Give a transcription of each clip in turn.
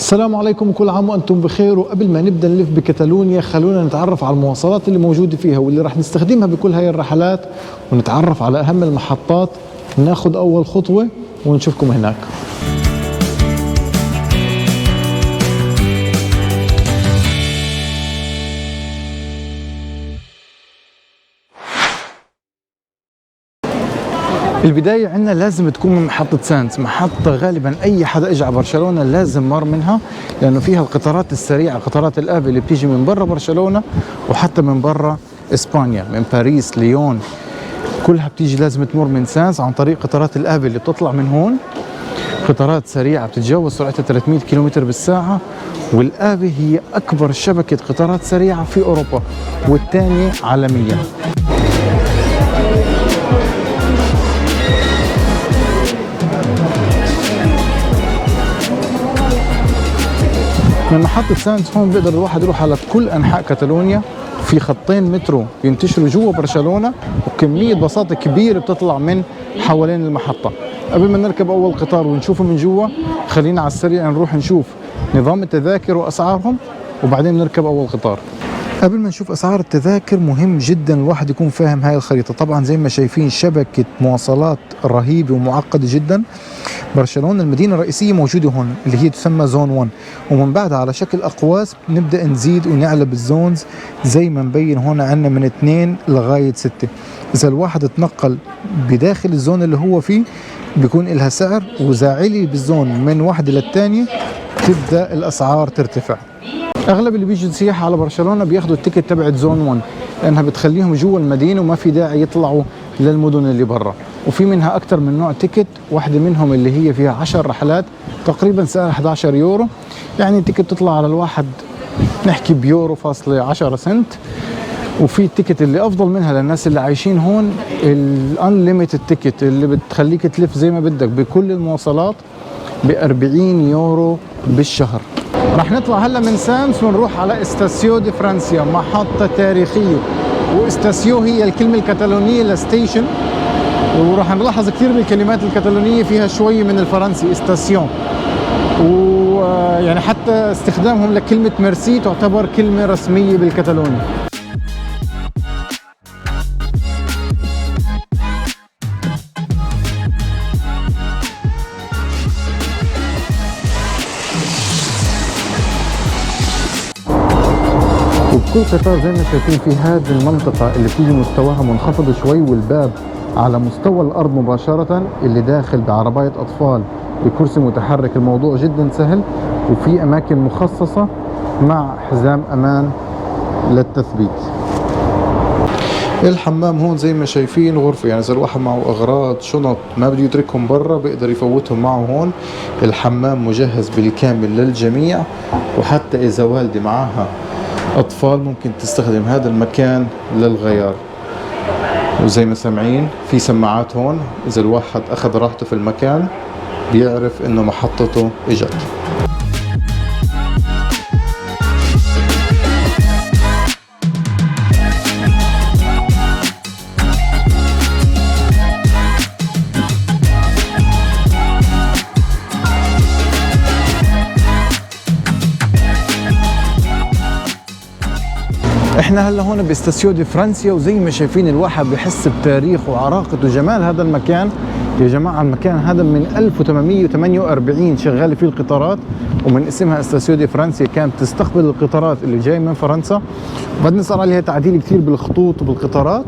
السلام عليكم وكل عام وأنتم بخير. وقبل ما نبدأ نلف بكتالونيا خلونا نتعرف على المواصلات اللي موجودة فيها واللي راح نستخدمها بكل هاي الرحلات، ونتعرف على أهم المحطات. ناخذ أول خطوة ونشوفكم هناك. البداية عندنا لازم تكون من محطة سانز، محطة غالبا أي حدا إجا على برشلونة لازم مر منها، لأنه فيها القطارات السريعة، قطارات الآبي اللي بتيجي من برا برشلونة وحتى من برا إسبانيا، من باريس، ليون، كلها بتيجي لازم تمر من سانز عن طريق قطارات الآبي اللي بتطلع من هون. قطارات سريعة بتتجاوز سرعتها 300 كيلومتر بالساعة، والآبي هي أكبر شبكة قطارات سريعة في أوروبا والثانية عالميا. من محطة سانز هون بيقدر الواحد يروح على كل أنحاء كتالونيا. في خطين مترو بينتشروا جوا برشلونة، وكمية بساطة كبيرة بتطلع من حوالين المحطة. قبل ما نركب أول قطار ونشوفه من جوا، خلينا على السريع نروح نشوف نظام التذاكر وأسعارهم، وبعدين نركب أول قطار. قبل ما نشوف أسعار التذاكر مهم جدا الواحد يكون فاهم هاي الخريطة. طبعا زي ما شايفين شبكة مواصلات رهيبة ومعقدة جدا. برشلونة المدينة الرئيسية موجودة هون اللي هي تسمى زون 1، ومن بعدها على شكل أقواس نبدأ نزيد ونعلى بالزونز زي ما مبين هون عندنا من 2 لغاية 6. إذا الواحد تنقل بداخل الزون اللي هو فيه بيكون لها سعر، وإذا علي بالزون من واحدة للثانية تبدأ الأسعار ترتفع. اغلب اللي بيجوا سياحه على برشلونه بياخذوا التيكت تبعت زون 1، لانها بتخليهم جوا المدينه وما في داعي يطلعوا للمدن اللي برا. وفي منها اكثر من نوع تيكت، واحده منهم اللي هي فيها 10 رحلات تقريبا سعرها 11 يورو، يعني التيكت تطلع على الواحد نحكي بيورو فاصلة 10 سنت. وفي التيكت اللي افضل منها للناس اللي عايشين هون، الانليميتد تيكت اللي بتخليك تلف زي ما بدك بكل المواصلات ب 40 يورو بالشهر. راح نطلع هلا من سانز ونروح على استاسيو دي فرانسيا، محطة تاريخية. واستاسيو هي الكلمة الكتالونية لستيشن، وراح نلاحظ كثير من الكلمات الكتالونية فيها شوي من الفرنسي استاسيون، ويعني حتى استخدامهم لكلمة ميرسي تعتبر كلمة رسمية بالكتالوني. وبكل قطار زي ما شايفين في هذه المنطقة اللي بتيجي مستواها منخفض شوي، والباب على مستوى الأرض مباشرة، اللي داخل بعرباية أطفال بكرسي متحرك. الموضوع جدا سهل، وفي أماكن مخصصة مع حزام أمان للتثبيت. الحمام هون زي ما شايفين غرفة، يعني إذا الواحد معه أغراض شنط ما بده يتركهم برا بيقدر يفوتهم معه هون. الحمام مجهز بالكامل للجميع، وحتى إذا والدي معها أطفال ممكن تستخدم هذا المكان للغيار. وزي ما سامعين في سماعات هون، إذا الواحد أخذ راحته في المكان بيعرف إنه محطته إجت. احنا هلا هون باستاسيو دي فرانسيا، وزي ما شايفين الواحد بحس بتاريخ وعراقة وجمال هذا المكان. يا جماعة المكان هذا من 1848 شغالة فيه القطارات، ومن اسمها استاسيو دي فرانسيا كانت تستقبل القطارات اللي جاي من فرنسا. وبعدين صار عليها تعديل كثير بالخطوط وبالقطارات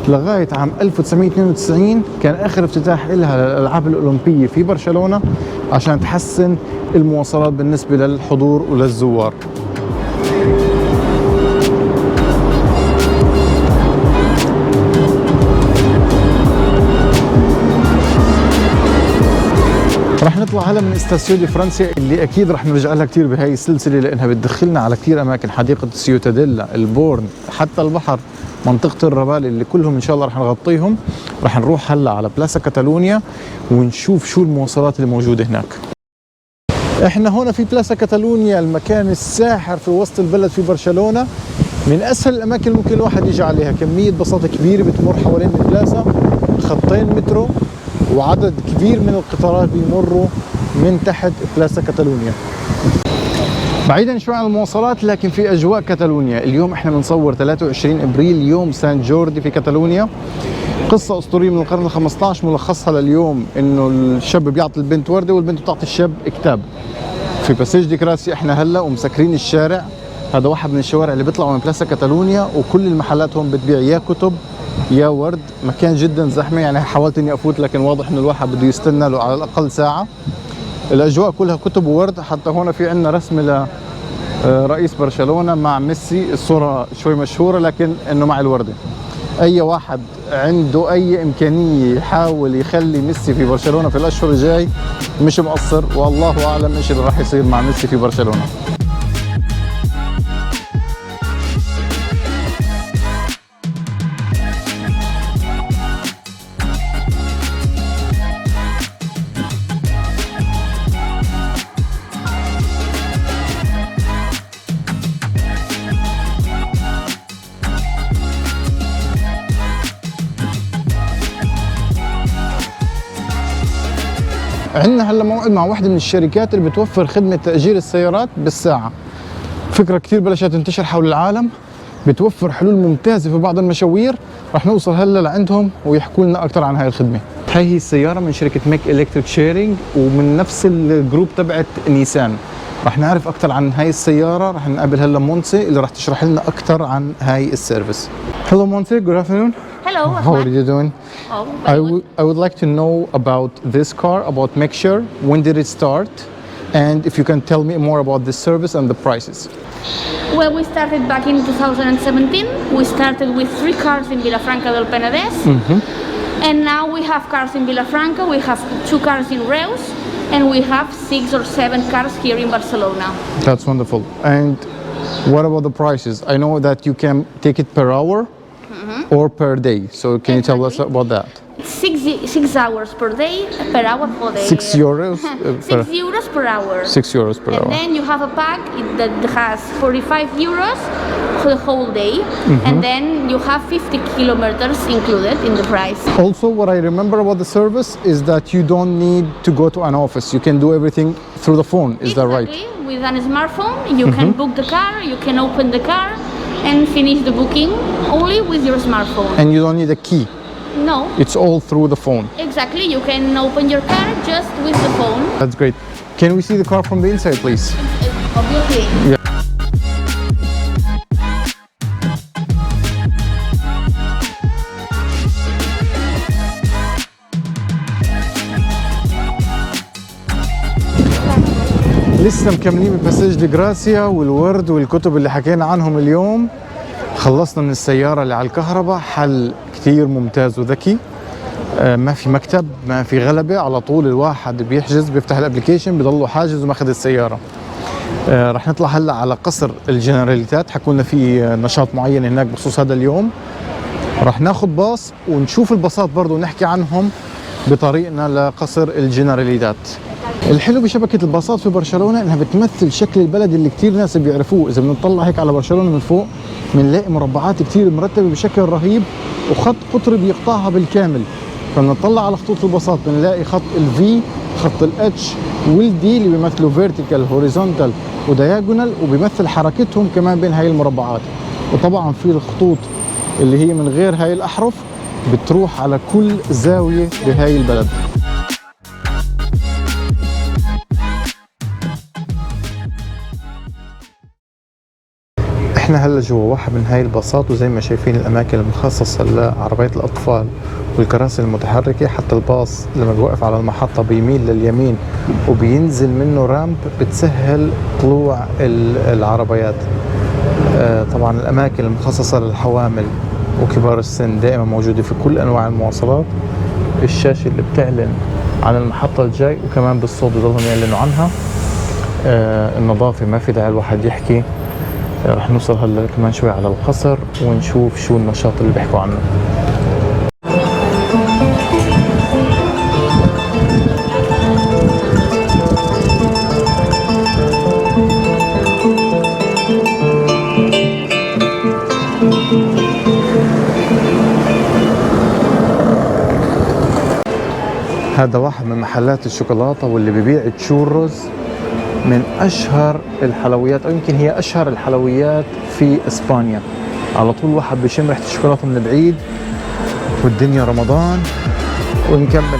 لغاية عام 1992 كان آخر افتتاح لها للألعاب الأولمبية في برشلونة، عشان تحسن المواصلات بالنسبة للحضور وللزوار. رح نطلع هلا من استاسيو دي فرانسيا اللي اكيد رح نرجع لها كثير بهاي السلسله، لانها بتدخلنا على كثير اماكن، حديقه سيوتاديلا، البورن، حتى البحر، منطقه الربال اللي كلهم ان شاء الله رح نغطيهم. رح نروح هلا على بلاسا كاتالونيا ونشوف شو المواصلات اللي موجوده هناك. احنا هون في بلاسا كاتالونيا، المكان الساحر في وسط البلد في برشلونه، من اسهل الاماكن اللي ممكن الواحد يجي عليها. كميه بساطه كبيره بتمر حوالين البلاسا، خطين مترو، وعدد كبير من القطارات بيمروا من تحت بلازا كاتالونيا. بعيدا شوي عن المواصلات، لكن في اجواء كاتالونيا. اليوم احنا بنصور 23 ابريل، يوم سان جوردي في كاتالونيا. قصة أسطورية من القرن ال15، ملخصها لليوم إنه الشاب بيعطي البنت وردة والبنت بتعطي الشاب كتاب. في باسيج دي جراسيا احنا هلا ومسكرين الشارع، هذا واحد من الشوارع اللي بيطلعوا من بلازا كاتالونيا، وكل المحلات هون بتبيع يا كتب يا ورد. مكان جدا زحمة، يعني حاولت إني أفوت لكن واضح إنه الواحد بده يستنى له على الأقل ساعة. الأجواء كلها كتب وورد. حتى هون في عندنا رسمة لرئيس برشلونة مع ميسي، الصورة شوي مشهورة لكن إنه مع الوردة. اي واحد عنده اي امكانيه يحاول يخلي ميسي في برشلونه في الاشهر الجاي مش مقصر، والله اعلم ايش اللي راح يصير مع ميسي في برشلونه. عندنا هلا موعد مع واحدة من الشركات اللي بتوفر خدمة تأجير السيارات بالساعة. فكرة كثير بلشت تنتشر حول العالم، بتوفر حلول ممتازة في بعض المشاوير. رح نوصل هلا لعندهم ويحكوا لنا أكثر عن هاي الخدمة. هاي هي السيارة من شركة ميك إلكتريك شيرينج ومن نفس الجروب تبعت نيسان. رح نعرف أكثر عن هاي السيارة. رح نقابل هلا مونسي اللي رح تشرح لنا أكثر عن هاي السيرفيس. Hello Monse, good afternoon. Hello. How are you doing? Oh, very good. I would like to know about this car, about Mixture. When did it start? And if you can tell me more about this service and the prices. Well, we started back in 2017. We started with 3 cars in Vilafranca del Penedès. And now we have cars in Vilafranca, we have 2 cars in Reus, and we have 6 or 7 cars here in Barcelona. That's wonderful. And what about the prices? I know that you can take it per hour or per day. So can you tell us about that? 6 hours per day, per hour per day. 6 euros? 6 euros per hour. 6 euros per And hour. then you have a pack that has 45 euros for the whole day. And then you have 50 kilometers included in the price. Also, what I remember about the service is that you don't need to go to an office. You can do everything through the phone. Is that right? Exactly. With a smartphone, you can book the car, you can open the car and finish the booking only with your smartphone. And you don't need a key. No, It's all through the phone. exactly. You can open your car just with the phone. That's great. Can we see the car from the inside, please? Obviously. لسه مكملين بباسيج دي جراسيا والورد والكتب اللي حكينا عنهم اليوم. خلصنا من السيارة اللي على الكهرباء، حل كثير ممتاز وذكي. ما في مكتب، ما في غلبة، على طول الواحد بيحجز بيفتح الابليكيشن بضله حاجز وماخذ السيارة. رح نطلع هلا على قصر الجنراليتات، حكوا لنا في نشاط معين هناك بخصوص هذا اليوم. رح ناخذ باص ونشوف الباصات برضه ونحكي عنهم بطريقنا لقصر الجنراليتات. الحلو بشبكة الباصات في برشلونة انها بتمثل شكل البلد اللي كتير ناس بيعرفوه. اذا بنطلع هيك على برشلونة من فوق بنلاقي مربعات كتير مرتبة بشكل رهيب وخط قطري بيقطعها بالكامل. فبنطلع على خطوط الباصات بنلاقي خط الفي، خط الاتش والدي اللي بيمثلوا فيرتيكال، هوريزونتال ودياجونال، وبيمثل حركتهم كمان بين هاي المربعات. وطبعا في الخطوط اللي هي من غير هاي الاحرف بتروح على كل زاوية بهاي البلد. احنا هلا جوا واحد من هاي الباصات، وزي ما شايفين الاماكن المخصصه لعربيات الاطفال والكراسي المتحركه. حتى الباص لما بيوقف على المحطه بيميل لليمين وبينزل منه رامب بتسهل طلوع العربيات. طبعا الاماكن المخصصه للحوامل وكبار السن دائما موجوده في كل انواع المواصلات. الشاشه اللي بتعلن عن المحطه الجاي وكمان بالصوت بضلهم يعلنوا عنها. النظافه ما في داعي الواحد يحكي. رح نوصل هلا كمان شوي على القصر ونشوف شو النشاط اللي بيحكوا عنه. هذا واحد من محلات الشوكولاتة واللي ببيع تشورز، من أشهر الحلويات أو يمكن هي أشهر الحلويات في إسبانيا. على طول واحد بيشم ريحة الشوكولاتة من بعيد، والدنيا رمضان. ونكمل.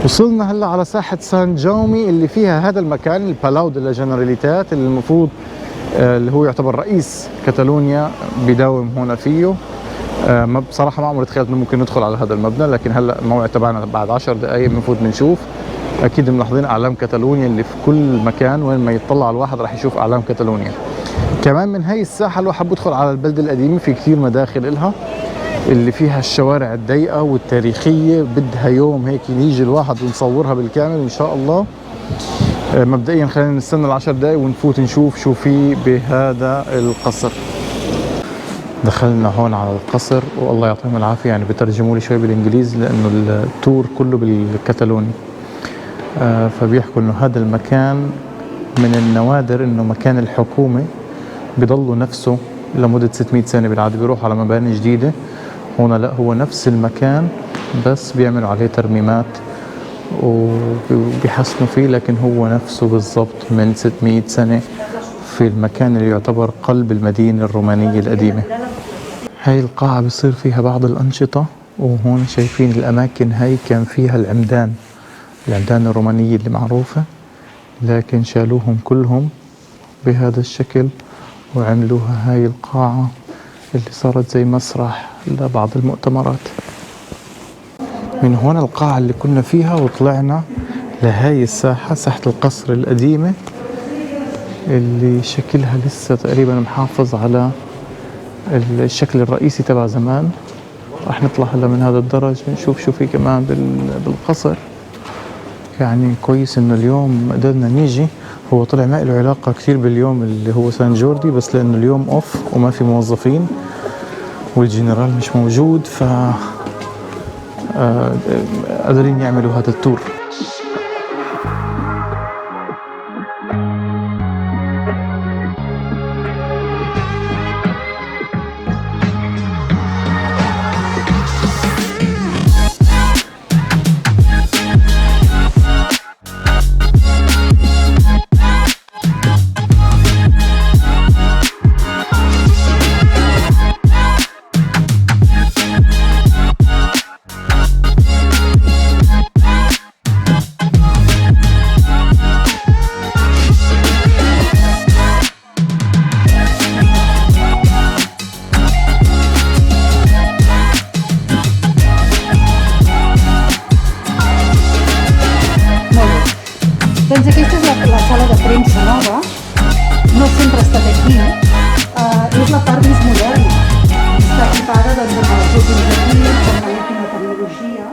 وصلنا هلا على ساحة سان جومي اللي فيها هذا المكان البالاو دي لا جنراليتات، اللي المفروض اللي هو يعتبر رئيس كتالونيا بيداوم هنا فيه. بصراحة ما عمري تخيلت انه ممكن ندخل على هذا المبنى، لكن هلا الموعد تبعنا بعد 10 دقائق بنفوت بنشوف. اكيد ملاحظين اعلام كتالونيا اللي في كل مكان، وين ما يطلع الواحد راح يشوف اعلام كتالونيا. كمان من هاي الساحة الواحد بدخل على البلدة القديمة، في كثير مداخل إلها اللي فيها الشوارع الضيقة والتاريخية، بدها يوم هيك يجي الواحد ونصورها بالكامل إن شاء الله. مبدئيا خلينا نستنى العشر دقايق ونفوت نشوف شو في بهذا القصر. دخلنا هون على القصر والله يعطيهم العافية، يعني بترجموا لي شوي بالإنجليزي لأنه التور كله بالكتالوني. فبيحكوا إنه هذا المكان من النوادر إنه مكان الحكومة بيضلوا نفسه لمدة 600 سنة. بالعادة بيروح على مباني جديدة، هنا لا، هو نفس المكان بس بيعملوا عليه ترميمات وبيحسنوا فيه، لكن هو نفسه بالضبط من 600 سنة في المكان اللي يعتبر قلب المدينة الرومانية القديمة. هاي القاعة بيصير فيها بعض الأنشطة، وهون شايفين الأماكن هاي كان فيها العمدان الرومانية اللي معروفة، لكن شالوهم كلهم بهذا الشكل وعملوها هاي القاعة اللي صارت زي مسرح لبعض المؤتمرات. من هون القاعة اللي كنا فيها وطلعنا لهاي الساحة، ساحة القصر القديمة اللي شكلها لسه تقريبا محافظ على الشكل الرئيسي تبع زمان. راح نطلع هلا من هذا الدرج نشوف شو في كمان بالقصر. يعني كويس انه اليوم قدرنا نيجي. هو طلع ما له علاقة كثير باليوم اللي هو سان جوردي، بس لأنه اليوم أوف وما في موظفين والجنرال مش موجود، ف قادرين يعملوا هذا التور. Doncs aquesta és la sala de premsa nova, no sempre ha estat aquí, és la part més moderna, està equipada doncs, amb els últims equips, amb l'última tecnologia.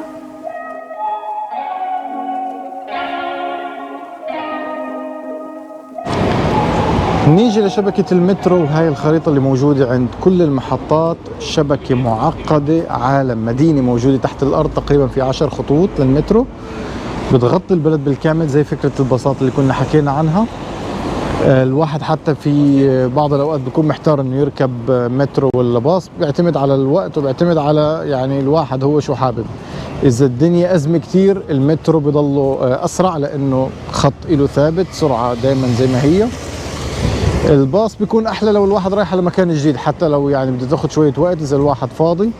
نيجي لشبكة المترو، وهاي الخريطة اللي موجودة عند كل المحطات. شبكة معقدة، عالم مدينة موجودة تحت الأرض، تقريبا في 10 خطوط للمترو بتغطي البلد بالكامل، زي فكرة الباصات اللي كنا حكينا عنها. الواحد حتى في بعض الأوقات بيكون محتار إنه يركب مترو ولا باص، بيعتمد على الوقت وبيعتمد على يعني الواحد هو شو حابب. إذا الدنيا أزمة كتير المترو بيضله أسرع لأنه خط له ثابت، سرعة دايما زي ما هي. الباص بيكون أحلى لو الواحد رايح على مكان جديد، حتى لو يعني بده تاخد شوية وقت إذا الواحد فاضي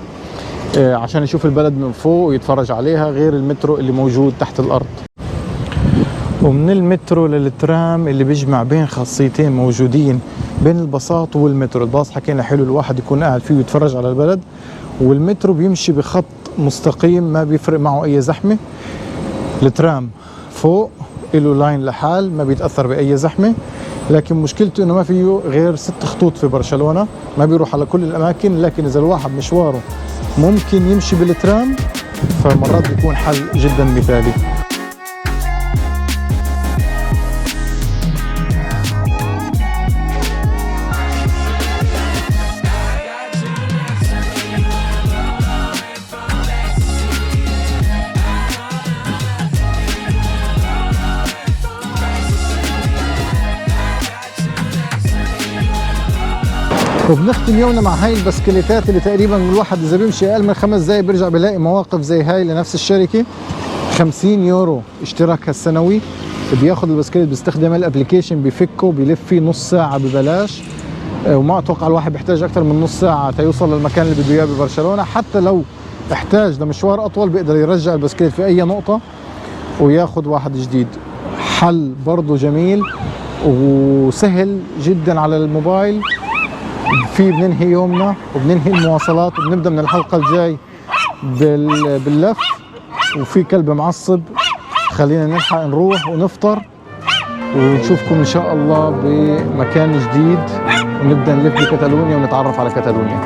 عشان يشوف البلد من فوق ويتفرج عليها، غير المترو اللي موجود تحت الأرض. ومن المترو للترام اللي بيجمع بين خاصيتين موجودين بين الباصات والمترو. الباص حكينا حلو الواحد يكون قاعد فيه ويتفرج على البلد، والمترو بيمشي بخط مستقيم ما بيفرق معه أي زحمة. الترام فوق له لاين لحال ما بيتأثر بأي زحمة، لكن مشكلته انه ما فيه غير 6 خطوط في برشلونة، ما بيروح على كل الأماكن. لكن إذا الواحد مشواره ممكن يمشي بالترام، فمرات بيكون حل جدا مثالي. وبنختم يومنا مع هاي البسكليتات اللي تقريبا الواحد اذا بيمشي اقل من 5 دقائق بيرجع بيلاقي مواقف زي هاي لنفس الشركه. 50 يورو اشتراكها السنوي. بياخذ البسكليت بيستخدم الابلكيشن بفكه بيلف فيه نص ساعه ببلاش، وما اتوقع الواحد بيحتاج اكثر من نص ساعه تيوصل للمكان اللي بده اياه ببرشلونه. حتى لو احتاج لمشوار اطول بيقدر يرجع البسكليت في اي نقطه وياخذ واحد جديد. حل برضه جميل وسهل جدا على الموبايل. فيه بننهي يومنا وبننهي المواصلات وبنبدا من الحلقه الجاي باللف. وفي كلب معصب، خلينا نلحق نروح ونفطر ونشوفكم ان شاء الله بمكان جديد ونبدا نلف بكتالونيا ونتعرف على كتالونيا.